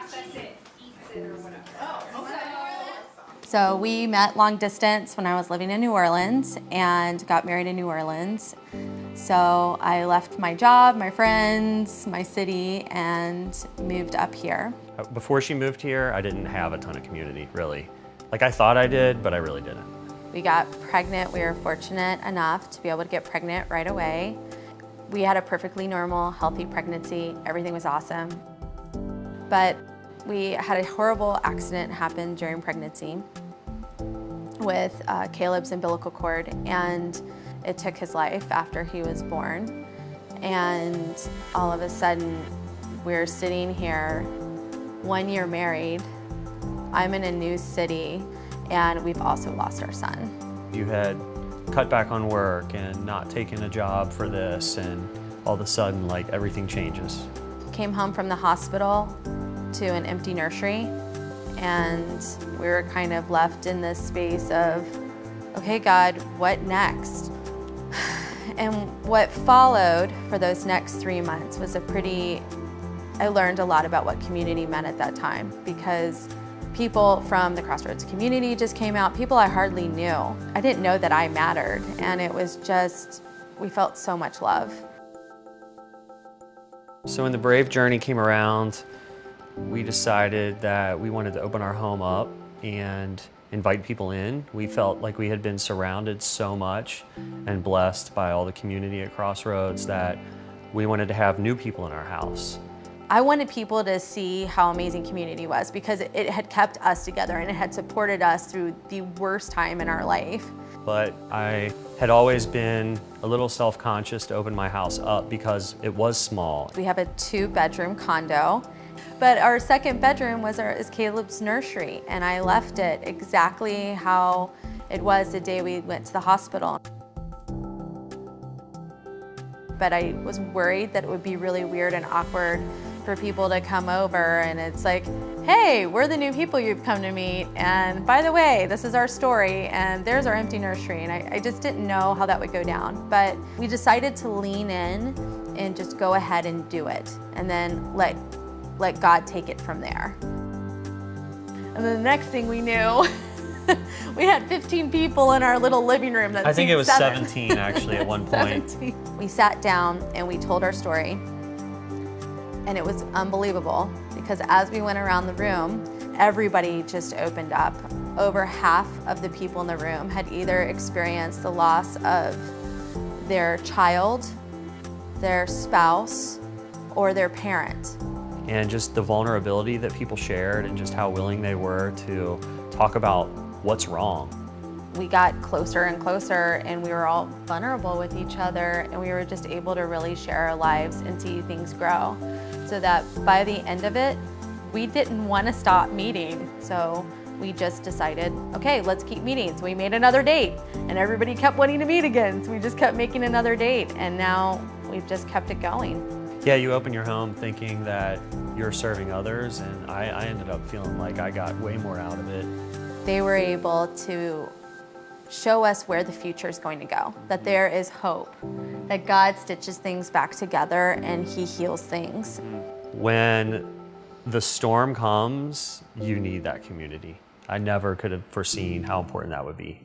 process it, eats it, or whatever. Oh, okay. So we met long distance when I was living in New Orleans and got married in New Orleans. So I left my job, my friends, my city, and moved up here. Before she moved here, I didn't have a ton of community, really. Like I thought I did, but I really didn't. We got pregnant. We were fortunate enough to be able to get pregnant right away. We had a perfectly normal, healthy pregnancy. Everything was awesome. But we had a horrible accident happen during pregnancy with Caleb's umbilical cord, and it took his life after he was born. And all of a sudden, we're sitting here 1 year married. I'm in a new city, and we've also lost our son. You had cut back on work and not taken a job for this, and all of a sudden, like, everything changes. Came home from the hospital to an empty nursery, and we were kind of left in this space of, okay, God, what next? And what followed for those next 3 months was I learned a lot about what community meant at that time, because people from the Crossroads community just came out, people I hardly knew. I didn't know that I mattered, and it was just, we felt so much love. So when the Brave Journey came around, we decided that we wanted to open our home up and invite people in. We felt like we had been surrounded so much and blessed by all the community at Crossroads that we wanted to have new people in our house. I wanted people to see how amazing community was, because it had kept us together and it had supported us through the worst time in our life. But I had always been a little self-conscious to open my house up because it was small. We have a 2-bedroom condo, but our second bedroom is Caleb's nursery, and I left it exactly how it was the day we went to the hospital. But I was worried that it would be really weird and awkward for people to come over, and it's like, hey, we're the new people you've come to meet, and by the way, this is our story, and there's our empty nursery, and I just didn't know how that would go down. But we decided to lean in and just go ahead and do it, and then let God take it from there. And then the next thing we knew, we had 15 people in our little living room. I think it was 17 actually at one point. 17. We sat down and we told our story, and it was unbelievable, because as we went around the room, everybody just opened up. Over half of the people in the room had either experienced the loss of their child, their spouse, or their parent. And just the vulnerability that people shared and just how willing they were to talk about what's wrong. We got closer and closer, and we were all vulnerable with each other, and we were just able to really share our lives and see things grow. So that by the end of it, we didn't want to stop meeting. So we just decided, okay, let's keep meeting. So we made another date, and everybody kept wanting to meet again. So we just kept making another date, and now we've just kept it going. Yeah, you open your home thinking that you're serving others, and I ended up feeling like I got way more out of it. They were able to show us where the future is going to go, that there is hope, that God stitches things back together and He heals things. When the storm comes, you need that community. I never could have foreseen how important that would be.